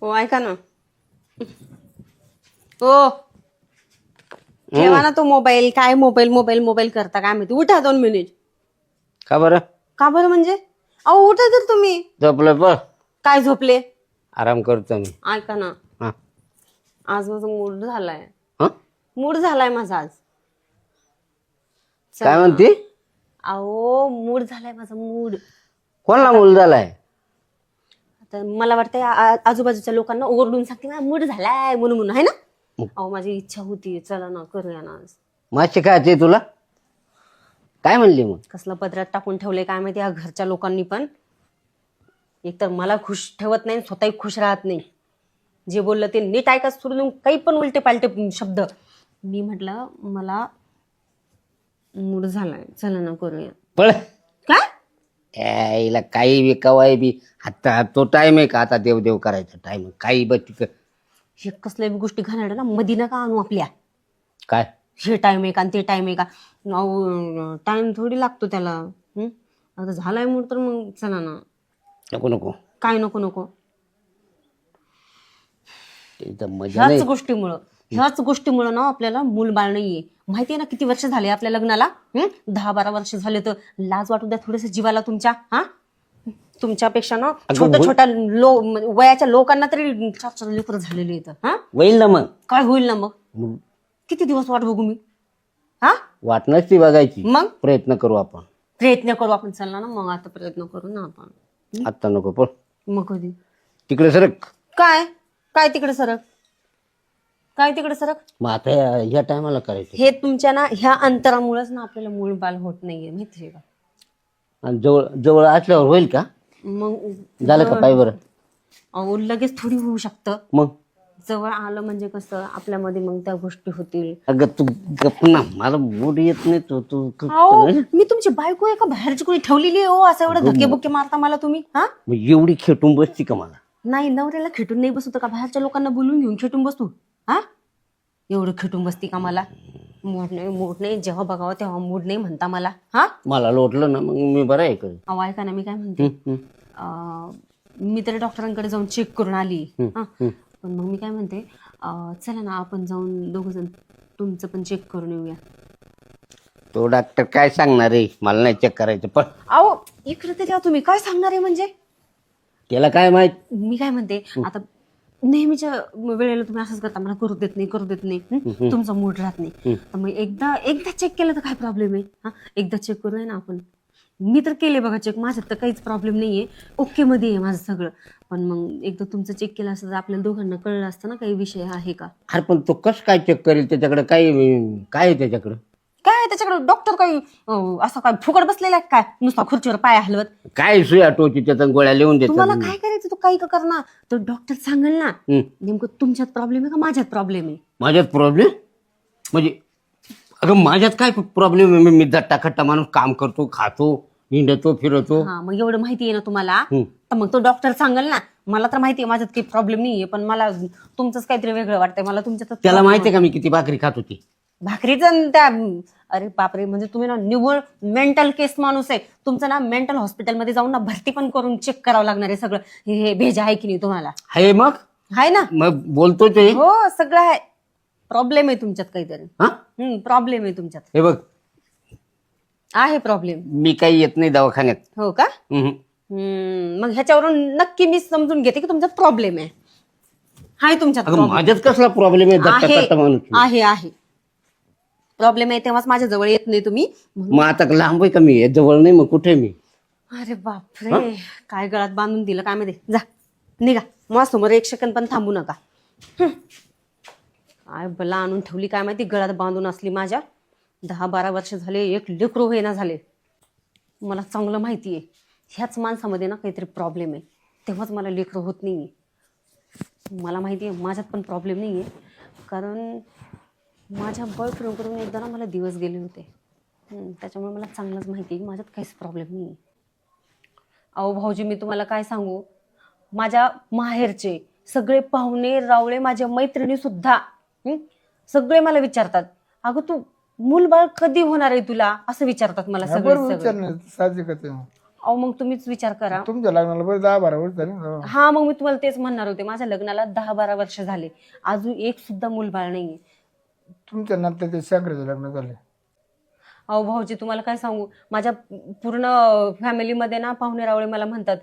हो ऐका ना. हो ठेवा ना तो मोबाईल. काय मोबाईल मोबाईल मोबाईल करता काय माहिती. उठा 2 मिनिट. का बरं? का बरं म्हणजे? अहो उठा तर तुम्ही. झोपलं बघ. काय झोपले? आराम करतो मी. ऐका ना हा आज माझा मूड झालाय. हा? मूड झालाय माझा आज. काय म्हणते? अहो मूड झालाय माझा मूड. कोणला मूल झालाय? आता मला वाटतंय आजूबाजूच्या लोकांना ओरडून सांगते ना मूड झालाय म्हणून म्हणून आहे ना. अहो माझी इच्छा होती चला ना करूया ना आज. मासे खायचे तुला? काय म्हणली मग? कसलं पदरात टाकून ठेवलंय काय माहिती या घरच्या लोकांनी पण. एकतर मला खुश ठेवत नाही स्वतःही खुश राहत नाही. जे बोललं ते नीट ऐकाच सोडून काही पण उलटे पालटे शब्द. मी म्हटलं मला मूड झालाय चला ना करूया. पळ. काय यायला काही बी कवाय बी. आता तो टाइम आहे का आता देव देव करायचा टाइम? काही बघ हे कसल्या बी गोष्टी घालणार ना मधी नका आणू आपल्या. काय हे टाइम आहे का आणि ते टाइम आहे का. टाइम थोडी लागतो त्याला. आता झालाय मूड तर मग चला ना. नको नको. काय नको नको. तिथं मजा नाही. ह्याच गोष्टीमुळं ना आपल्याला मूल बाळ नाहीये. माहितीये ना किती वर्ष झाले आपल्या लग्नाला. 10-12 वर्ष झाले. तर लाज वाटू द्या थोडस जीवाला तुमच्या. हा तुमच्यापेक्षा ना छोट्या छोट्या वयाच्या लोकांना तरी 4-4 लेकरं झालेले आहेत. हा होईल ना मग. काय होईल ना मग. किती दिवस वाट बघू मी. हा वाट नसती बघायची. मग प्रयत्न करू आपण. प्रयत्न करू आपण. चालला ना मग आता प्रयत्न करू ना आपण. आता नको पळ. मग कधी. तिकडे सरक. काय काय तिकडे सरक. काय तिकडे सरक. मग आता या टायमाला करायचं. हे तुमच्या ना ह्या अंतरामुळेच ना आपल्याला मूळ बाल होत नाहीये माहितीये का. आणि जवळ जवळ असल्यावर होईल का? मग झालं का पाय बरं? अहो लगेच थोडी होऊ शकतं. मग जवळ आलं म्हणजे कसं आपल्यामध्ये मग त्या गोष्टी होतील. अगं तू गप ना. मला मूड येत नाही. तू अहो मी तुमची बायको आहे का बाहेरची कोणी ठेवलेली आहे. हो असं एवढं धक्के बुक्के मारता मला तुम्ही. हा एवढी खेटून बसती का मला? नाही नवऱ्याला खेटून नाही बसतो का बाहेरच्या लोकांना बोलून घेऊन खेटून बसतो. हा एवढं खेटून बसती का मला. मूड नाही जेव्हा बघावं तेव्हा मूड नाही म्हणता मला. हा मला लोटलं ना मग मी बरं आहे का? अहो ऐका ना मी काय म्हणते. मी तरी डॉक्टरांकडे जाऊन चेक करून आली. पण मग मी काय म्हणते चला ना आपण जाऊन 2 जण तुमचं पण चेक करून येऊया. तो डॉक्टर काय सांगणार आहे? मला नाही चेक करायचं पण. अहो इकडे तरी तुम्ही काय सांगणार आहे म्हणजे. त्याला काय माहित. मी काय म्हणते आता नेहमीच्या वेळेला तुम्ही असंच करता मला करू देत नाही तुमचा मूड राहत नाही. तर मग एकदा चेक केलं तर काय प्रॉब्लेम आहे. हा एकदा चेक करूया ना आपण. मी तर केले बघा चेक. माझ्यात तर काहीच प्रॉब्लेम नाहीये. ओके मध्ये आहे माझं सगळं. पण मग एकदा तुमचं चेक केलं असतं तर आपल्याला दोघांना कळलं असतं ना काही विषय आहे का. अरे पण तो कसं काय चेक करेल? त्याच्याकडे काय काय आहे त्याच्याकडे? काय त्याच्याकडे डॉक्टर काही असं काय फुकट बसलेला आहे काय नुसता खुर्चीवर पाय हलवत. काय सुया टोची त्याचा गोळ्या लिहून देतात. तुम्हाला काय करायचं तू काही कर ना. तर डॉक्टर सांगेल ना नेमकं तुमच्यात प्रॉब्लेम आहे का माझ्यात प्रॉब्लेम आहे. माझ्यात प्रॉब्लेम म्हणजे अगं माझ्यात काय प्रॉब्लेम आहे? मी दट्टाखट्टा माणूस काम करतो खातो हिंडतो फिरतो. हा मग एवढं माहिती आहे ना तुम्हाला. तर मग तो डॉक्टर सांगेल ना. मला तर माहिती आहे माझ्यात काही प्रॉब्लेम नाहीये. पण मला तुमचंच काहीतरी वेगळं वाटतंय. मला तुमच्यात त्याला माहितीये का मी किती भाकरी खात होती? भाकरीचं त्या अरे बापरे म्हणजे तुम्ही ना निव्वळ मेंटल केस माणूस आहे. तुमचं ना मेंटल हॉस्पिटलमध्ये जाऊन ना भरती पण करून चेक करावं लागणार आहे सगळं. हे भेजा आहे की नाही तुम्हाला. आहे मग आहे ना. मग बोलतो ते. हो सगळं आहे. प्रॉब्लेम आहे तुमच्यात काहीतरी. प्रॉब्लेम आहे तुमच्यात. हे बघ आहे प्रॉब्लेम. मी काही येत नाही दवाखान्यात. हो का. मग ह्याच्यावरून नक्की मी समजून घेते की तुमच्यात प्रॉब्लेम आहे. हाय तुमच्यात problem. माझ्यात कसला प्रॉब्लेम आहे? दट्टाखट्टा माणूस आहे प्रॉब्लेम आहे तेव्हाच माझ्या जवळ येत नाही तुम्ही. मग आता लांब आहे का मी? जवळ नाही मग कुठे मी? अरे बापरे काय गळ्यात बांधून दिलं काय माहिती. जा निघा माझ्यासमोर 1 सेकंद पण थांबू नका. काय बला आणून ठेवली काय माहिती गळ्यात बांधून असली. माझ्या 10-12 वर्ष झाले एक लेकरू होईना झाले. मला चांगलं माहिती आहे ह्याच माणसामध्ये ना काहीतरी प्रॉब्लेम आहे. तेव्हाच मला लेकरू होत नाहीये. मला माहिती आहे माझ्यात पण प्रॉब्लेम नाहीये. कारण माझ्या बॉयफ्रेंडकडून एकदा ना मला दिवस गेले होते. त्याच्यामुळे मला चांगलंच माहिती आहे की माझ्यात काहीच प्रॉब्लेम नाही आहे. अहो भाऊजी मी तुम्हाला काय सांगू. माझ्या माहेरचे सगळे पाहुणे रावळे माझ्या मैत्रिणी सुद्धा सगळे मला विचारतात अगं तू मूलबाळ कधी होणार आहे तुला असं विचारतात मला सगळे. अहो मग तुम्हीच विचार करा. तुमच्या लग्नाला बरं 10-12 वर्ष झाले ना. हा मग मी तुम्हाला तेच म्हणणार होते, माझ्या लग्नाला 10-12 वर्ष झाले, अजून एक सुद्धा मूलबाळ नाहीये. तुमच्या नंतर ते शंकराचं लग्न झाले. अहो भाऊजी तुम्हाला काय सांगू, माझ्या पूर्ण फॅमिलीमध्ये ना पाहुणे रावळे मला म्हणतात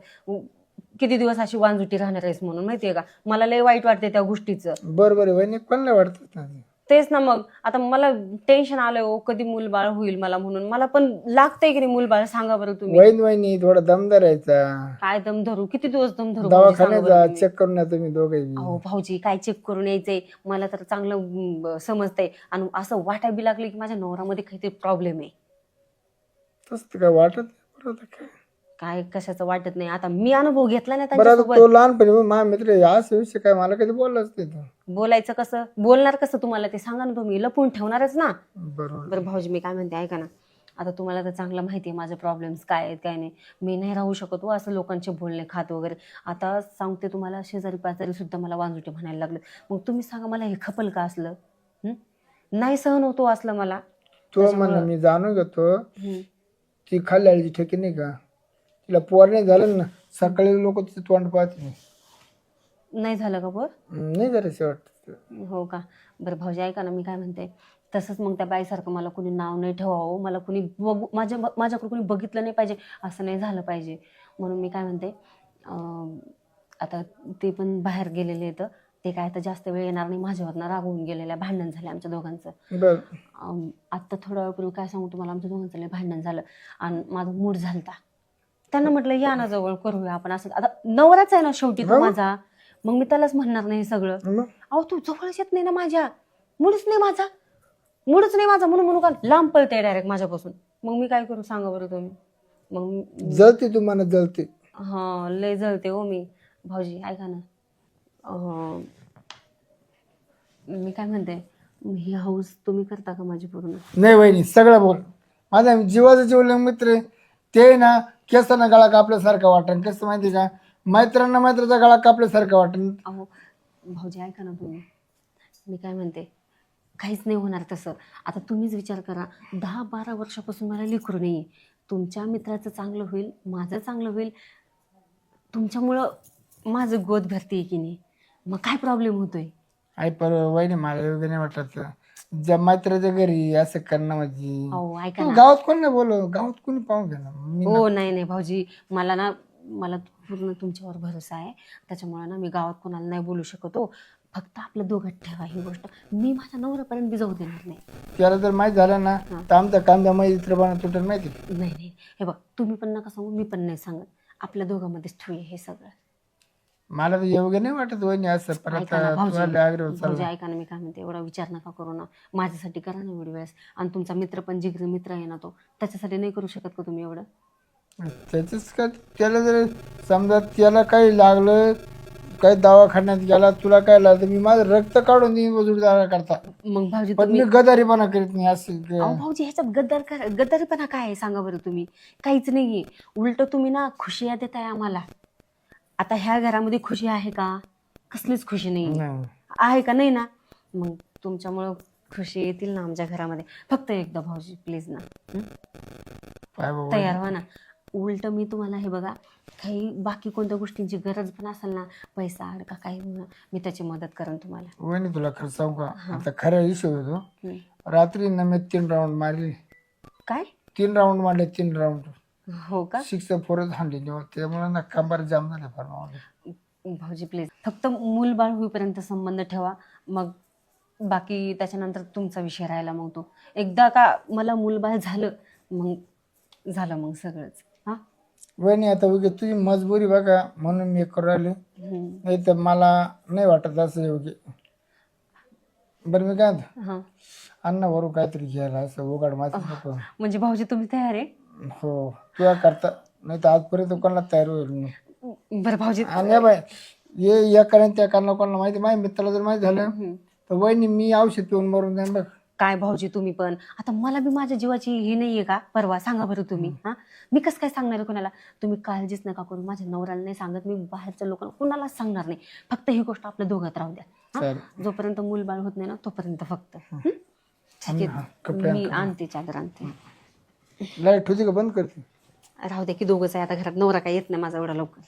किती दिवस अशी वांजुटी राहणार आहेस म्हणून, माहितीये का. मला लय वाईट वाटते त्या गोष्टीचं. बरोबर आहे वहिनी, कोणाला वाटत ना. तेच ना, मग आता मला टेन्शन आलंय हो, कधी मूलबाळ होईल मला म्हणून. मला पण लागतंय की नाही मूलबाळ, सांगा बरं तुम्ही. वहिनी थोडा दम धरायचा, काय दम धरू, किती दिवस दम धरू भाऊजी, सांगा दवाखान्यात बरं जा, तुम्ही. चेक करून या तुम्ही दोघे. अहो भाऊजी काय चेक करून यायचंय, मला तर चांगलं समजतंय. आणि असं वाटायला बी लागले की माझ्या नवऱ्यामध्ये काहीतरी प्रॉब्लेम आहे. तसं काय वाटत नाही. बरोबर काय काय कशाचं वाटत नाही, आता मी अनुभव घेतला ना बरं. आता त्यांच्यासोबत. तो लहानपणी माझा मित्र आहे, असा विषय काय मला कधी बोललाच नाही तो. बोलायचं कसं, बोलणार कसं तुम्हाला ते सांगा ना तुम्ही, लपून ठेवणारच ना. बरोबर. बरं भाऊजी मी काय म्हणते ऐका ना, आता तुम्हाला तर चांगलं माहिती आहे माझे प्रॉब्लेम्स काय आहेत काय नाही. मी नाही राहू शकत हो असं लोकांचे बोलणे खात वगैरे. आता सांगते तुम्हाला, शेजारी पाजारी सुद्धा मला वांजुटे म्हणायला लागले. मग तुम्ही सांगा मला हे खपल का असलं? नाही सहन होतो असलं मला. तो म्हणा मी जाणून घेतो, हम्म. ती खाल्ली आळीची ठेकी नाही का, तिला पोर नाही झालं ना, सकाळी लोक तिचं तोंड पाहत नाही. नाही झालं का बोर? नाही जरा शेवट. हो का. बरं भाऊजी ऐका ना, मी काय म्हणते, तसंच मग त्या बाईसारखं मला कुणी नाव नाही ठेवावं, मला कुणी बघू, माझ्याकडे कुणी बघितलं नाही पाहिजे, असं नाही झालं पाहिजे. म्हणून मी काय म्हणते, आता ते पण बाहेर गेलेले आहेत, ते काय आता जास्त वेळ येणार नाही, माझ्यावरनं रागवून गेलेल्या, भांडण झालं आमच्या दोघांचं. बर. आत्ता थोड्या वेळापूर्वी काय सांगू तुम्हाला, आमच्या दोघांचं लय भांडण झालं आणि माझा मूड झालता. त्यांना म्हटलं या ना जवळ, करूया आपण असं. आता नवराच आहे ना शेवटी तो माझा, मग मी त्यालाच म्हणणार नाही सगळं. अहो तू जवळच येत नाही ना माझ्या, मूडच नाही माझा म्हणून का लांब पळते डायरेक्ट माझ्यापासून. मग मी काय करू सांगा बरं तुम्ही. मग जळते तुम्हाला जळते. हा लय जळते हो मी. भाऊजी ऐका ना, मी काय म्हणते, ही हाऊस तुम्ही करता का माझी पूर्ण? नाही वहिनी सगळं बोल. माझा जीवाचा जीवलग मित्र आहे ते ना, केसांना गळा कापल्यासारखं वाटण. कसं माहिती का, मैत्राचा गळा कापल्यासारखं वाटण. अहो भाऊजी ऐका ना तुम्ही, मी काय म्हणते, काहीच नाही होणार तसं. आता तुम्हीच विचार करा, 10-12 वर्षापासून मला लेकरू नाही आहे. तुमच्या मित्राचं चांगलं होईल, माझं चांगलं होईल, तुमच्यामुळं माझं गोद भरते की नाही, मग काय प्रॉब्लेम होतोय? आई पर वहिनी मला योग्य नाही वाटत ज्या मैत्राच्या घरी असं करणं. म्हणजे अहो ऐका ना. गावात कोण नाही बोलव, गावात कोणी पाहून घेणार मी. हो नाही भाऊजी, मला पूर्ण तुमच्यावर भरोसा आहे, त्याच्यामुळे ना मी गावात कोणाला नाही बोलू शकत हो. फक्त आपलं दोघात ठेवा ही गोष्ट, मी माझ्या नवऱ्यापर्यंत बी जाऊ देणार नाही. त्याला जर माहीत झालं ना तर आमचा कांदा मैत्रीपणा तुटत माहिती. नाही हे बघ, तुम्ही पण नका सांगू, मी पण नाही सांगत, आपल्या दोघांमध्येच ठेवूया हे सगळं. मला तर योग्य नाही वाटत वहिनी असं. परत ऐका ना भाऊजी, आग्रह भाऊजी ऐका ना, मी काय म्हणते, एवढा विचार नका करू ना, माझ्यासाठी करा ना एवढी वेळेस. आणि तुमचा मित्र पण जिगरी मित्र आहे ना तो, त्याच्यासाठी नाही करू शकत का तुम्ही एवढं? त्याच का, त्याला जर समजा त्याला काही लागलं, काही दवाखान्यात गेला, तुला काय लागलं, मी माझं रक्त काढून देईन वजूदारा करता. मग भाऊजी पण मी गदारीपणा करीत नाही असं. अहो भाऊजी ह्याच्यात गद्दारीपणा काय आहे सांगा बरं तुम्ही? काहीच नाहीये, उलट तुम्ही ना खुशिया देताय आम्हाला. आता ह्या घरामध्ये खुशी आहे का? कसलीच खुशी नाही आहे का? नाही ना. मग तुमच्यामुळं खुशी येतील ना आमच्या घरामध्ये. फक्त एकदा भाऊजी प्लीज ना, तयार व्हा ना. उलट मी तुम्हाला हे बघा, काही बाकी कोणत्या गोष्टींची गरज पण असेल ना, पैसा अडका काही, मी त्याची मदत करेन तुम्हाला. वहिनी तुला खरं सांगू का, आता खरा विषय होतो. रात्री ना मी 3 राऊंड मारले. काय 3 राऊंड मारले? 3 राऊंड. हो का? 6-4 हाणले. त्यामुळे ना कंबर जाम झाले फार. भाऊजी प्लीज, फक्त मूलबाळ होईपर्यंत संबंध ठेवा, मग बाकी त्याच्यानंतर तुमचा विषय राहिला. मग तो एकदा का मला मूलबाळ झालं, मग झालं मग सगळंच. हा वहिनी आता उगे तुझी मजबुरी बघा म्हणून मी करू राहिले, नाही तर मला नाही वाटत असं योग्य. बरं मी काय हा अन्नावरून काहीतरी घ्यायला असं उघड माझं नको. म्हणजे भाऊजी तुम्ही तयार आहे? हो तुला करता, नाही तर आजपर्यंत कोणाला तयार होईल मी. बरं भाऊजी. आणि बाय ये या कारण त्या कारण कोणाला माहिती, माझ्या मित्राला जर माहिती झालं तर वहिनी मी औषध पिऊन मरून जाईन बघ. काय भाऊजी तुम्ही पण, आता मला बी माझ्या जीवाची ही नाहीये का परवा? सांगा बरं तुम्ही. हा मी कसं काय सांगणार आहे कोणाला? तुम्ही काळजीच नका करू, माझ्या नवऱ्याला नाही सांगत मी, बाहेरच्या लोकांना कुणालाच सांगणार नाही. फक्त ही गोष्ट आपल्या दोघात राहू द्या. जोपर्यंत मूलबाळ होत नाही ना तोपर्यंत फक्त. ठीक आहे, मी आणते चादर आणते. लाईट होती का बंद करते? राहू दे की दोघंच आहे आता घरात, नवरा काय येत नाही माझा एवढा लवकर.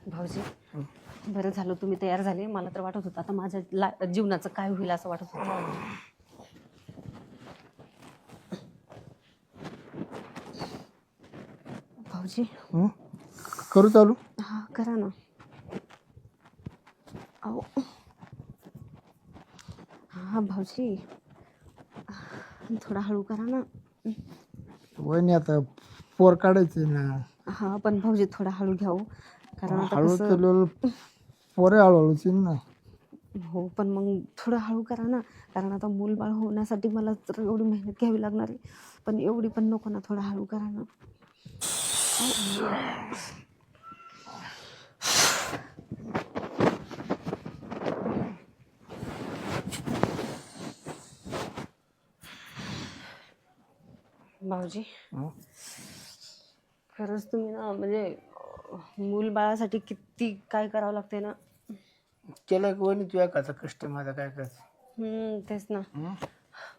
भाऊजी बरं झालं तुम्ही तयार झाले. मला तर वाटत होतं आता माझ्या जीवनाचं काय होईल असं वाटत होतं. भाऊजी हं? करू चालू? हा करा ना. अहो हा भाऊजी थोडा हळू करा ना. वहिनी आता पोर काढायचे ना. हा पण भाऊजी थोडा हळू घ्या हो. कारण आता हळू कसं चालू पोरे हळूहळूच येईन ना. हो पण मग थोडं हळू करा ना. कारण आता मूलबाळ होण्यासाठी मला तर एवढी मेहनत घ्यावी लागणार आहे. पण एवढी पण नको ना, थोडं हळू करा ना. भाऊजी हं? खरंच तुम्ही ना म्हणजे मूल बाळासाठी किती काय करावं लागतंय ना. केलं की वहिनी तुझ्या काचा कष्ट माझा काय करायचं. तेच ना. हं?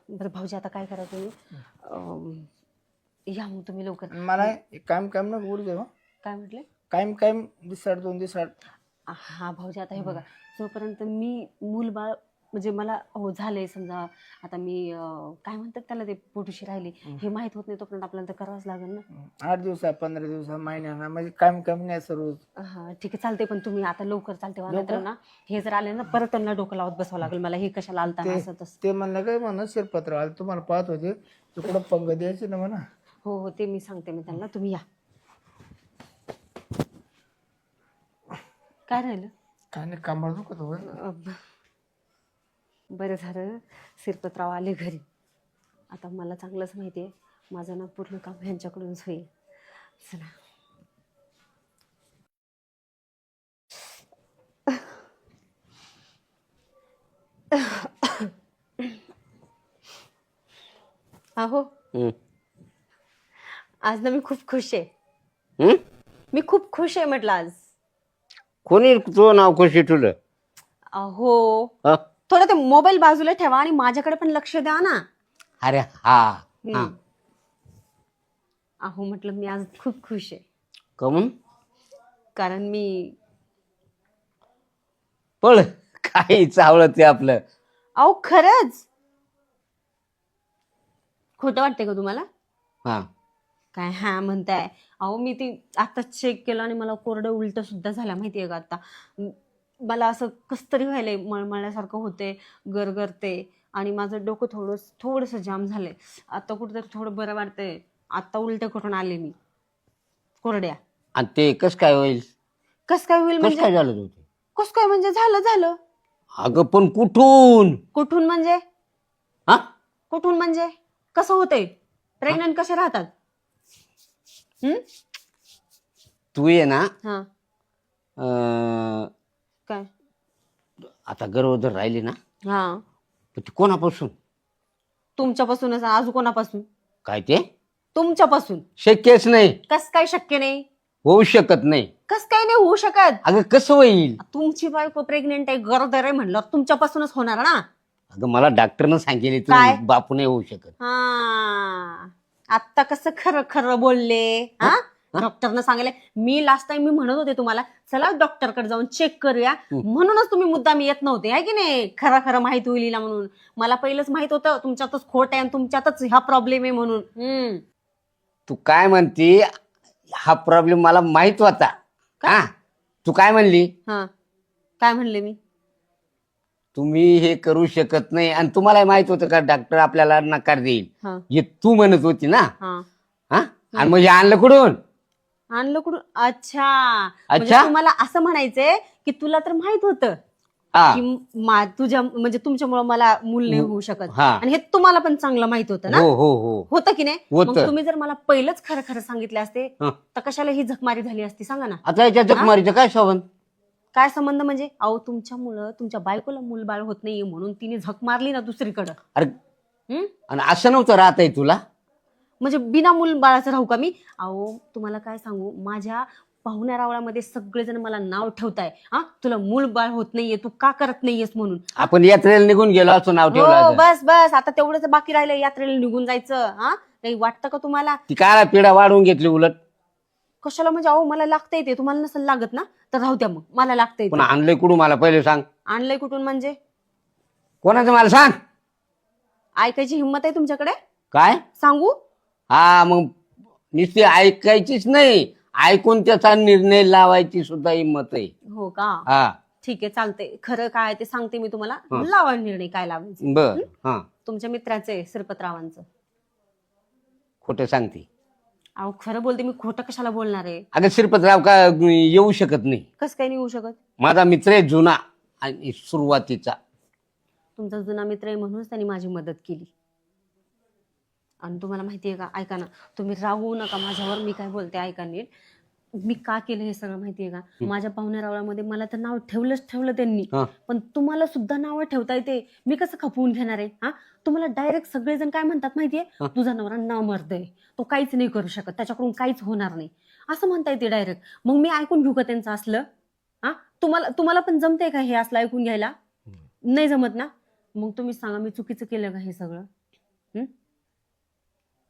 बरं भाऊजी आता काय करा तुम्ही, या मग तुम्ही लवकर. मला काम काम ना उडू दे. काय म्हटले? कायम दिसाड 2 दिवसाड. हा भाऊजी आता हे बघा, जोपर्यंत मी मूल बाळ म्हणजे मला हो झालंय समजा, आता मी काय म्हणतात त्याला ते पोटूशी राहिली हे माहित होत नाही तोपर्यंत आपल्याला तर करावंच लागेल ना. 8 दिवसात 15 दिवसात महिन्याना म्हणजे काम कमी नाही सर्व. हा ठीक आहे चालते. पण तुम्ही आता लवकर चालते नाहीतर ना हे जर आले ना परत त्यांना डोकं लावत बसावं लागेल मला. हे कशाला आलता ना असं तसं. ते म्हणलं काय म्हणा शिरपत्र आलं तुम्हाला पाहत होते तिकडं पंग द्यायचे ना म्हणा. हो हो ते मी सांगते मी त्यांना. तुम्ही या. काय राहिलं? काय नाही कामाला दुखत होय. बरं झालं शिरपतराव आले घरी. आता मला चांगलंच माहिती आहे माझं ना पूर्ण काम ह्यांच्याकडूनच होईल. चला. अहो आज ना मी खूप खुश आहे. मी खूप खुश आहे म्हटलं आज. कोणी तुझं नाव कशी ठेवलं? अहो हं? थोडं ते मोबाईल बाजूला ठेवा आणि माझ्याकडे पण लक्ष द्या ना. अरे हा. अहो म्हटलं मी आज खूप खुश आहे. कमून कारण मी पळ काही चावलं ते आपलं. अहो खरंच. खोटं वाटतंय का तुम्हाला? हा काय हा म्हणताय? अहो मी ती आता चेक केलं आणि मला कोरडं उलट सुद्धा झालं माहितीये का. आता मला असं कस तरी व्हायलंय, मळमळल्यासारखं होते, गरगरते आणि माझं डोकं थोडंसं जाम झालंय. आता कुठेतरी थोडं बरं वाटतंय. आता उलट्या करून आले मी कोरड्या. आणि ते कस काय होईल? कस काय होईल कस म्हणजे? काय झालं होते? कस काय म्हणजे झालं. अगं पण कुठून? कुठून म्हणजे? हा कुठून म्हणजे कसं होतंय? प्रेग्नंट कसे राहतात? तू ये ना हा काय? आता गरोदर राहिली ना हा पण ती कोणापासून? तुमच्यापासूनच. अजून कोणापासून? काय ते तुमच्यापासून. शक्यच नाही, कस काय शक्य नाही? होऊ शकत नाही. कस काय नाही होऊ शकत? अगं कसं होईल? तुमची बायको प्रेग्नेंट आहे, गरोदर आहे म्हणलं तुमच्यापासूनच होणार ना. अगं मला डॉक्टरनं सांगितले तू काय? बापू नाही होऊ शकत. हा आता कसं खरं खरं बोलले. हा डॉक्टरनं सांगितलंय. मी लास्ट टाइम मी म्हणत होते तुम्हाला चला डॉक्टरकडे जाऊन चेक करूया, म्हणूनच तुम्ही मुद्दाम येत नव्हते आहे की नाही. खरं माहिती होईल ना म्हणून. मला पहिलंच माहित होतं तुमच्यातच खोट आहे आणि तुमच्यातच ह्या प्रॉब्लेम आहे म्हणून. तू काय म्हणती? हा प्रॉब्लेम मला माहित होता. हा तू काय म्हणली? हा काय म्हणले मी? तुम्ही हे करू शकत नाही आणि तुम्हाला माहित होतं का डॉक्टर आपल्याला नकार देईल हा हे तू म्हणत होती ना. हा हा आणि म्हणजे आणलं कुठून? आणलं कुठून? अच्छा म्हणजे तुम्हाला असं म्हणायचंय की तुला तर माहित होतं की तुझ्या म्हणजे तुमच्यामुळे मला मूल नाही होऊ शकत आणि हे तुम्हाला पण चांगलं माहित होतं ना. होतं की नाही? मग तुम्ही जर मला पहिलंच खरं सांगितले असते तर कशाला ही झकमारी झाली असती सांगा ना. आता याच्या जखमारीचं काय संबंध? काय संबंध म्हणजे? अहो तुमच्यामुळं तुमच्या बायकोला मूलबाळ होत नाहीये म्हणून तिने झक मारली ना दुसरीकडं. अरे आणि असं नव्हतं राहतंय तुला म्हणजे बिना मूल बाळाचं राहू का मी? अहो तुम्हाला काय सांगू, माझ्या पाहुण्या रावळामध्ये सगळेजण मला नाव ठेवताय, हा तुला मूल बाळ होत नाहीये, तू का करत नाहीयेस म्हणून. आपण यात्रेला निघून गेलो असतो नाव ठेवलं हो असतं. बस बस, आता तेवढंच बाकी राहिलं यात्रेला निघून जायचं. हा काही वाटतं का तुम्हाला? ती काय पिढा वाढवून घेतली उलट. कशाला म्हणजे? अहो मला लागतंय ते, तुम्हाला नसेल लागत ना तर राहू द्या, मग मला लागतंय पण ते. आणलंय कुठून मला पहिले सांग. आणलंय कुठून म्हणजे? कोणाचं मला सांग. ऐकायची हिंमत आहे तुमच्याकडे? काय? सांगू? हा मग नुसती ऐकायचीच नाही, ऐकून त्याचा निर्णय लावायची सुद्धा हिंमत आहे. हो का? हा ठीक आहे चालतंय. खरं काय ते सांगते मी तुम्हाला. हा. लावा निर्णय काय लावायचं. बर. हा तुमच्या मित्राचं आहे श्रीपतरावांचं. खोटं सांगते. अहो खरं बोलते मी, खोटं कशाला बोलणार आहे? अगं श्रीपतराव का येऊ शकत नाही. कसं काय नाही होऊ शकत? माझा मित्र आहे जुना आणि सुरुवातीचा. तुमचा जुना मित्र आहे म्हणूनच त्यांनी माझी मदत केली. आणि तुम्हाला माहिती आहे का, ऐका ना, तुम्ही राहू नका माझ्यावर, मी काय बोलते ऐका नीट. मी का केलं हे सगळं माहितीये का? माझ्या पाहुण्या रावळामध्ये मला तर नाव ठेवलं त्यांनी, हा. पण तुम्हाला सुद्धा नाव ठेवता येते. मी कसं खपवून घेणार आहे? हा तुम्हाला डायरेक्ट सगळेजण काय म्हणतात माहितीये? तुझा नवरा नाव मरतय, तो काहीच नाही करू शकत, त्याच्याकडून काहीच होणार नाही असं म्हणता येते डायरेक्ट. मग मी ऐकून घेऊ का त्यांचं असलं? हा तुम्हाला पण जमतंय का हे असलं ऐकून घ्यायला? नाही जमत ना? मग तुम्ही सांगा, मी चुकीचं केलं का हे सगळं?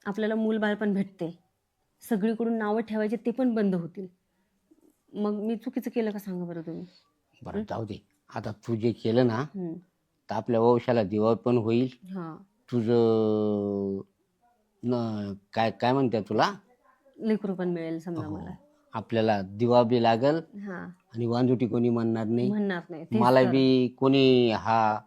आपल्याला मूलबाळ पण भेटते, सगळीकडून नावं ठेवायचे ते पण बंद होतील. मग मी चुकीचं केलं का सांगा बरं तुम्ही? बरं जाऊ दे, आता तू जे केलं ना हम्म. तर आपल्या वंशाला दिवा पण होईल. हा तुझं काय काय म्हणते तुला, लेकरू पण मिळेल समजा मला. आपल्याला दिवा बी लागल हा आणि वांजुटी कोणी म्हणणार नाही. म्हणणार नाही तेच मला तर. बी कोणी हा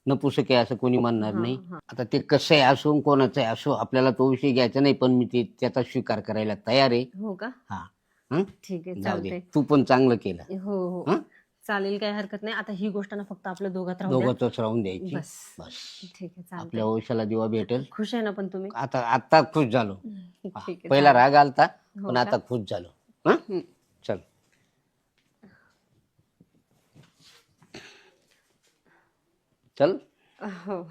नपुसक आहे असं कोणी म्हणणार हा, नाही. हा. आता ते कसं आहे असो कोणाचं आहे असो, आपल्याला तो विषय घ्यायचा नाही, पण मी ते त्याचा स्वीकार करायला तयार आहे. हो का? हा हं? ठीक आहे जाऊ दे, चालतंय. तू पण चांगलं केलं. हो हो हं? चालेल, काही हरकत नाही. आता ही गोष्ट ना फक्त आपल्या दोघात राहू द्या. दोघंच राहून द्यायची. बस बस ठीक आहे चालतंय. आपल्या वंशाला दिवा भेटेल. खुश आहे ना पण तुम्ही? आता खुश झालो. ठीक आहे पहिला राग आलता हो पण का? आता खुश झालो. हं? हं. चल चल. हो